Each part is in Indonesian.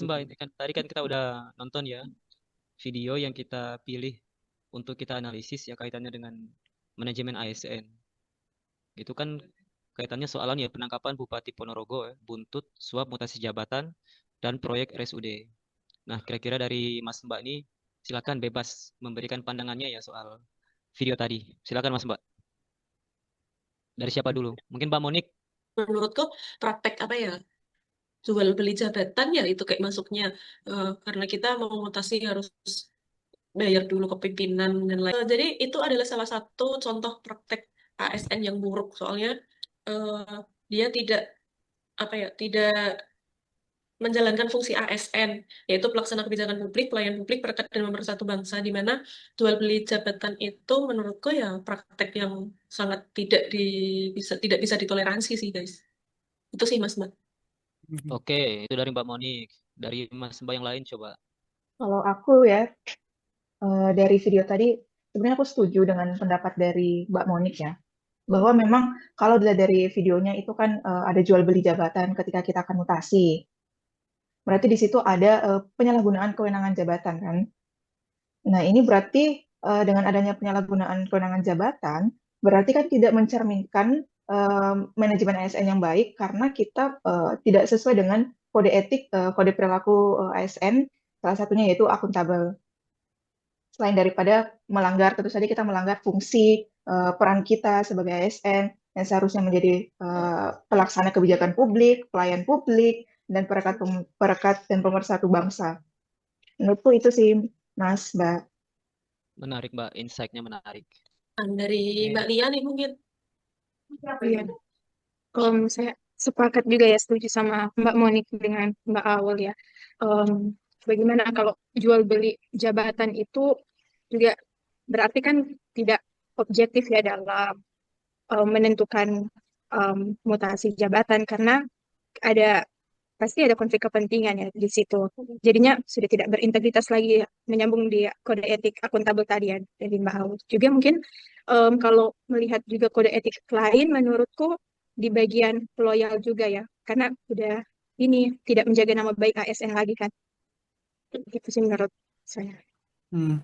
Mbak, tadi kan kita udah nonton ya video yang kita pilih untuk kita analisis ya kaitannya dengan manajemen ASN. Itu kan kaitannya soalan ya penangkapan Bupati Ponorogo ya, buntut suap mutasi jabatan dan proyek RSUD. Nah, kira-kira dari Mas Mbak ini silakan bebas memberikan pandangannya ya soal video tadi. Silakan Mas Mbak. Dari siapa dulu? Mungkin Mbak Monik. Menurutku praktek apa ya, jual beli jabatan ya itu kayak masuknya. Karena kita mau mutasi harus bayar dulu ke pimpinan dan lain. Jadi itu adalah salah satu contoh praktek ASN yang buruk, soalnya eh, dia tidak apa ya, tidak menjalankan fungsi ASN, yaitu pelaksana kebijakan publik, pelayan publik, perekat dan pemersatu bangsa, di mana jual beli jabatan itu menurutku ya praktek yang sangat tidak bisa ditoleransi sih guys. Itu sih Mas Mbak. Oke, itu dari Mbak Monik. Dari Mas Mbak yang lain coba. Kalau aku ya, dari video tadi, sebenarnya aku setuju dengan pendapat dari Mbak Monik ya, bahwa memang kalau dilihat dari videonya itu kan ada jual beli jabatan ketika kita akan mutasi. Berarti di situ ada penyalahgunaan kewenangan jabatan kan. Nah, ini berarti dengan adanya penyalahgunaan kewenangan jabatan, berarti kan tidak mencerminkan manajemen ASN yang baik karena kita tidak sesuai dengan kode etik, kode perilaku ASN, salah satunya yaitu akuntabel. Selain daripada melanggar, tentu saja kita melanggar fungsi peran kita sebagai ASN yang seharusnya menjadi pelaksana kebijakan publik, pelayan publik, dan perekat dan pemersatu bangsa. Menurutku itu sih, Mas, Mbak. Menarik Mbak, insight-nya menarik. Dari Mbak Lia nih mungkin. Iya. Kalau saya sepakat juga ya, setuju sama Mbak Monik dengan Mbak Awal ya. Bagaimana kalau jual beli jabatan itu juga berarti kan tidak objektif ya dalam menentukan mutasi jabatan, karena pasti ada konflik kepentingan ya di situ. Jadinya sudah tidak berintegritas lagi ya, menyambung di kode etik akuntabel tadi ya dari Mbak Awal. Juga mungkin kalau melihat juga kode etik lain, menurutku di bagian loyal juga ya, karena udah ini tidak menjaga nama baik ASN lagi kan. Gitu sih menurut saya. Hmm.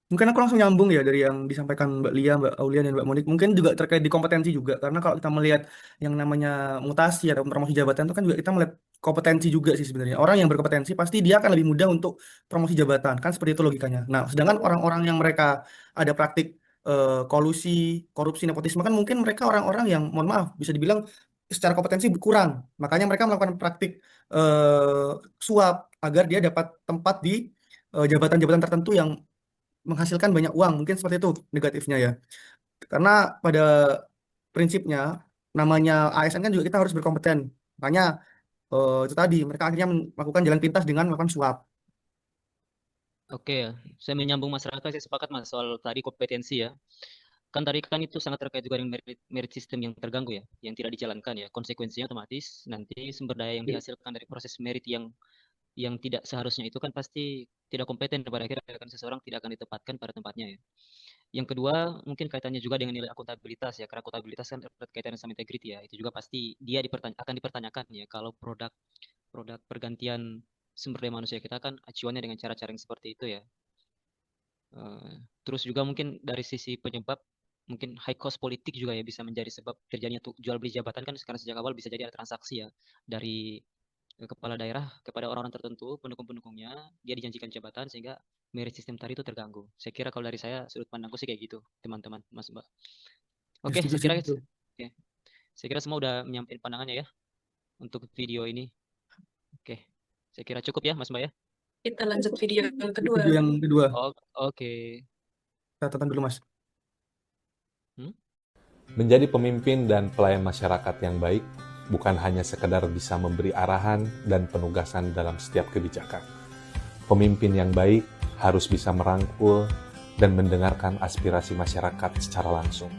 Mungkin aku langsung nyambung ya dari yang disampaikan Mbak Lia, Mbak Aulia, dan Mbak Monik. Mungkin juga terkait di kompetensi juga. Karena kalau kita melihat yang namanya mutasi atau promosi jabatan itu kan juga kita melihat kompetensi juga sih sebenarnya. Orang yang berkompetensi pasti dia akan lebih mudah untuk promosi jabatan. Kan seperti itu logikanya. Nah, sedangkan orang-orang yang mereka ada praktik kolusi, korupsi, nepotisme kan mungkin mereka orang-orang yang, mohon maaf, bisa dibilang secara kompetensi kurang. Makanya mereka melakukan praktik suap agar dia dapat tempat di jabatan-jabatan tertentu yang menghasilkan banyak uang, mungkin seperti itu negatifnya ya. Karena pada prinsipnya namanya ASN kan juga kita harus berkompeten. Makanya itu tadi mereka akhirnya melakukan jalan pintas dengan melakukan suap. Oke, saya menyambung masyarakat, saya sepakat Mas soal tadi kompetensi ya. Kan tadi kan itu sangat terkait juga dengan merit system yang terganggu ya, yang tidak dijalankan ya. Konsekuensinya otomatis nanti sumber daya yang dihasilkan dari proses merit yang tidak seharusnya itu kan pasti tidak kompeten, pada akhirnya kan seseorang tidak akan ditempatkan pada tempatnya ya. Yang kedua mungkin kaitannya juga dengan nilai akuntabilitas ya, karena akuntabilitas kan berkaitan sama integrity ya. Itu juga pasti dia akan dipertanyakan ya kalau produk pergantian sumber daya manusia kita kan acuannya dengan cara-cara yang seperti itu ya. Terus juga mungkin dari sisi penyebab mungkin high cost politik juga ya bisa menjadi sebab terjadinya jual beli jabatan kan, karena sejak awal bisa jadi ada transaksi ya dari kepala daerah kepada orang-orang tertentu, pendukung-pendukungnya, dia dijanjikan jabatan sehingga merit system tadi itu terganggu. Saya kira kalau dari saya sudut pandangku sih kayak gitu, teman-teman, Mas Mbak. Oke, saya kira semua udah menyampaikan pandangannya ya untuk video ini. Oke, saya kira cukup ya Mas Mbak ya. Kita lanjut video yang kedua. Video yang kedua. Oke. Catatan dulu Mas. Menjadi pemimpin dan pelayan masyarakat yang baik bukan hanya sekedar bisa memberi arahan dan penugasan dalam setiap kebijakan. Pemimpin yang baik harus bisa merangkul dan mendengarkan aspirasi masyarakat secara langsung.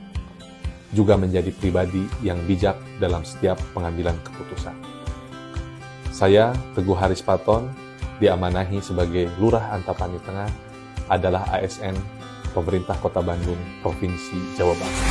Juga menjadi pribadi yang bijak dalam setiap pengambilan keputusan. Saya, Teguh Haris Paton, diamanahi sebagai Lurah Antapani Tengah, adalah ASN Pemerintah Kota Bandung, Provinsi Jawa Barat.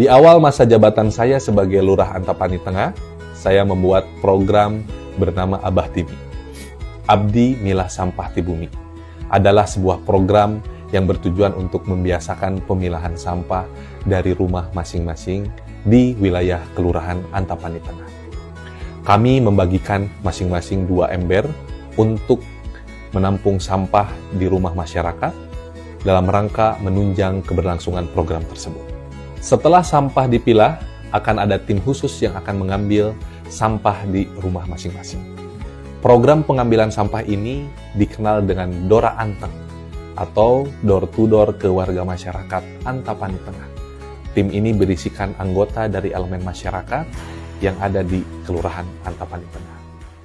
Di awal masa jabatan saya sebagai Lurah Antapani Tengah, saya membuat program bernama Abah Timi. Abdi Milah Sampah Tibumi adalah sebuah program yang bertujuan untuk membiasakan pemilahan sampah dari rumah masing-masing di wilayah Kelurahan Antapani Tengah. Kami membagikan masing-masing 2 ember untuk menampung sampah di rumah masyarakat dalam rangka menunjang keberlangsungan program tersebut. Setelah sampah dipilah, akan ada tim khusus yang akan mengambil sampah di rumah masing-masing. Program pengambilan sampah ini dikenal dengan Dora Anteng atau door to door ke warga masyarakat Antapani Tengah. Tim ini berisikan anggota dari elemen masyarakat yang ada di Kelurahan Antapani Tengah.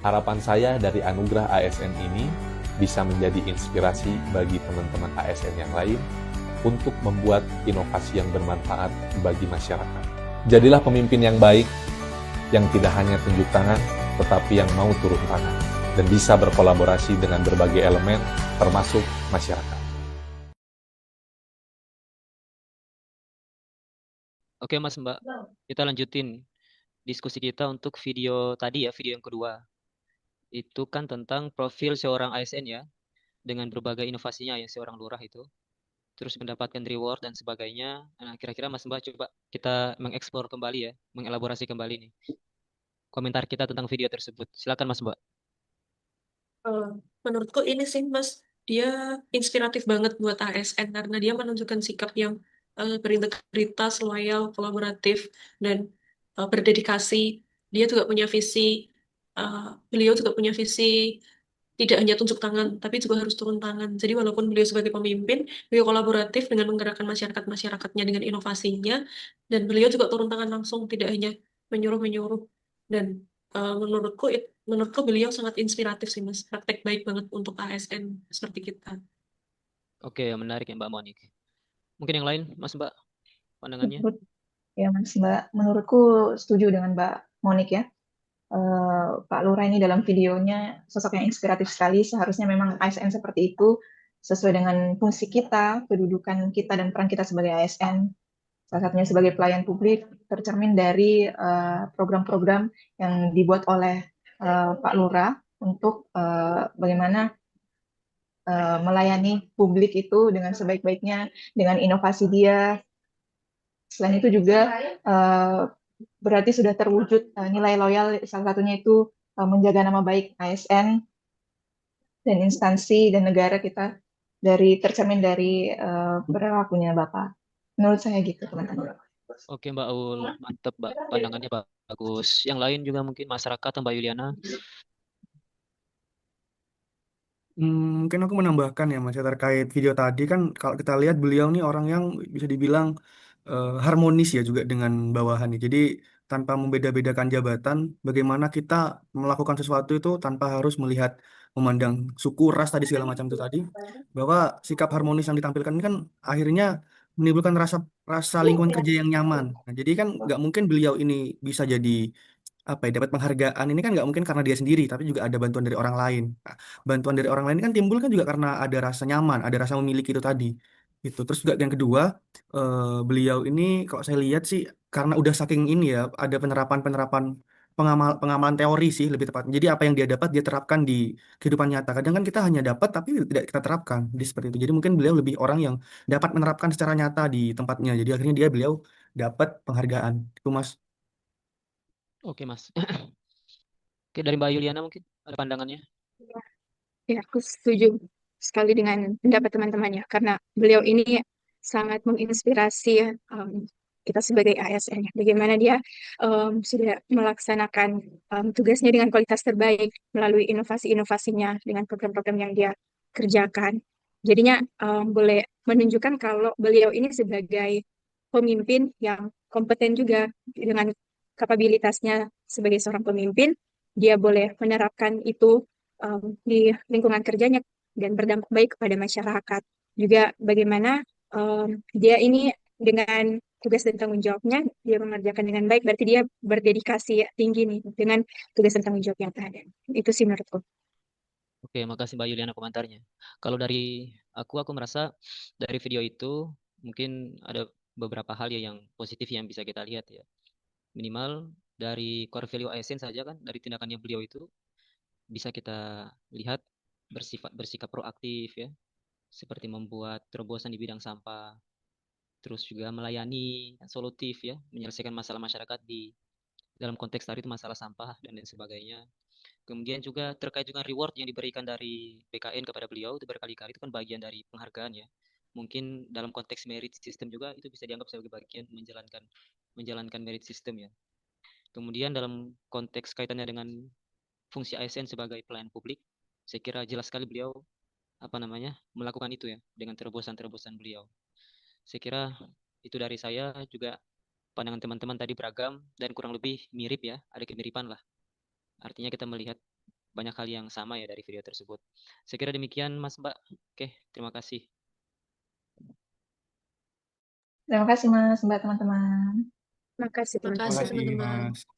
Harapan saya dari anugerah ASN ini bisa menjadi inspirasi bagi teman-teman ASN yang lain untuk membuat inovasi yang bermanfaat bagi masyarakat. Jadilah pemimpin yang baik, yang tidak hanya tunjuk tangan, tetapi yang mau turun tangan, dan bisa berkolaborasi dengan berbagai elemen, termasuk masyarakat. Oke Mas Mbak, kita lanjutin diskusi kita untuk video tadi ya, video yang kedua. Itu kan tentang profil seorang ASN ya, dengan berbagai inovasinya ya seorang lurah itu. Terus mendapatkan reward dan sebagainya. Nah, kira-kira Mas Mbak coba kita mengeksplor kembali ya, mengelaborasi kembali nih komentar kita tentang video tersebut. Silakan Mas Mbak. Menurutku ini sih Mas, dia inspiratif banget buat ASN karena dia menunjukkan sikap yang berintegritas, loyal, kolaboratif, dan berdedikasi. Dia juga punya visi, beliau juga punya visi tidak hanya tunjuk tangan, tapi juga harus turun tangan. Jadi walaupun beliau sebagai pemimpin, beliau kolaboratif dengan menggerakkan masyarakat-masyarakatnya dengan inovasinya, dan beliau juga turun tangan langsung, tidak hanya menyuruh-menyuruh. Dan menurutku beliau sangat inspiratif sih Mas, praktek baik banget untuk ASN seperti kita. Oke, menarik ya Mbak Monik. Mungkin yang lain Mas Mbak, pandangannya? Ya Mas Mbak, menurutku setuju dengan Mbak Monik ya. Pak Lurah ini dalam videonya sosok yang inspiratif sekali. Seharusnya memang ASN seperti itu sesuai dengan fungsi kita, kedudukan kita dan peran kita sebagai ASN. Salah satunya sebagai pelayan publik tercermin dari program-program yang dibuat oleh Pak Lurah untuk bagaimana melayani publik itu dengan sebaik-baiknya, dengan inovasi dia. Selain itu juga berarti sudah terwujud nilai loyal, salah satunya itu menjaga nama baik ASN dan instansi dan negara kita tercermin dari perilakunya Bapak. Menurut saya gitu, teman-teman. Oke Mbak Aul, mantap Mbak, pandangannya bagus. Yang lain juga mungkin masyarakat, Mbak Yuliana. Mungkin aku menambahkan ya Mas ya, terkait video tadi kan kalau kita lihat beliau nih orang yang bisa dibilang harmonis ya juga dengan bawahannya. Jadi tanpa membeda-bedakan jabatan, bagaimana kita melakukan sesuatu itu tanpa harus melihat memandang suku, ras tadi segala macam itu tadi, bahwa sikap harmonis yang ditampilkan ini kan akhirnya menimbulkan rasa lingkungan kerja yang nyaman. Nah, jadi kan nggak mungkin beliau ini bisa jadi apa ya, dapat penghargaan ini kan nggak mungkin karena dia sendiri, tapi juga ada bantuan dari orang lain. Nah, bantuan dari orang lain kan timbul kan juga karena ada rasa nyaman, ada rasa memiliki itu tadi. Itu terus juga yang kedua, beliau ini kalau saya lihat sih karena udah saking ini ya, ada penerapan-penerapan pengamalan teori sih lebih tepat. Jadi apa yang dia dapat dia terapkan di kehidupan nyata. Kadang kan kita hanya dapat tapi tidak kita terapkan di seperti itu. Jadi mungkin beliau lebih orang yang dapat menerapkan secara nyata di tempatnya. Jadi akhirnya beliau dapat penghargaan. Itu Mas. Oke Mas. Oke, dari Mbak Yuliana mungkin ada pandangannya. Ya, aku setuju sekali dengan pendapat teman-temannya karena beliau ini sangat menginspirasi ya, kita sebagai ASN. Bagaimana dia sudah melaksanakan tugasnya dengan kualitas terbaik melalui inovasi-inovasinya dengan program-program yang dia kerjakan. Jadinya boleh menunjukkan kalau beliau ini sebagai pemimpin yang kompeten juga dengan kapabilitasnya sebagai seorang pemimpin, dia boleh menerapkan itu di lingkungan kerjanya dan berdampak baik kepada masyarakat. Juga bagaimana dia ini dengan tugas dan tanggung jawabnya, dia mengerjakan dengan baik, berarti dia berdedikasi tinggi nih dengan tugas dan tanggung jawab yang ada. Itu sih menurutku. Oke, makasih Mbak Yuliana komentarnya. Kalau dari aku merasa dari video itu mungkin ada beberapa hal ya yang positif yang bisa kita lihat ya. Minimal dari core value ASN saja kan, dari tindakannya beliau itu bisa kita lihat bersikap proaktif ya, seperti membuat terobosan di bidang sampah, terus juga melayani solutif ya, menyelesaikan masalah masyarakat di dalam konteks tadi itu masalah sampah dan lain sebagainya. Kemudian juga terkait dengan reward yang diberikan dari BKN kepada beliau itu berkali-kali itu kan bagian dari penghargaan ya. Mungkin dalam konteks merit system juga itu bisa dianggap sebagai bagian menjalankan merit system ya. Kemudian dalam konteks kaitannya dengan fungsi ASN sebagai pelayan publik, saya kira jelas sekali beliau melakukan itu ya dengan terobosan-terobosan beliau. Saya kira itu dari saya, juga pandangan teman-teman tadi beragam dan kurang lebih mirip ya, ada kemiripan lah. Artinya kita melihat banyak hal yang sama ya dari video tersebut. Saya kira demikian Mas Mbak. Oke, terima kasih. Terima kasih Mas, Mbak, teman-teman. Makasih Terima teman-teman. kasih Terima kasih, teman-teman. Mas.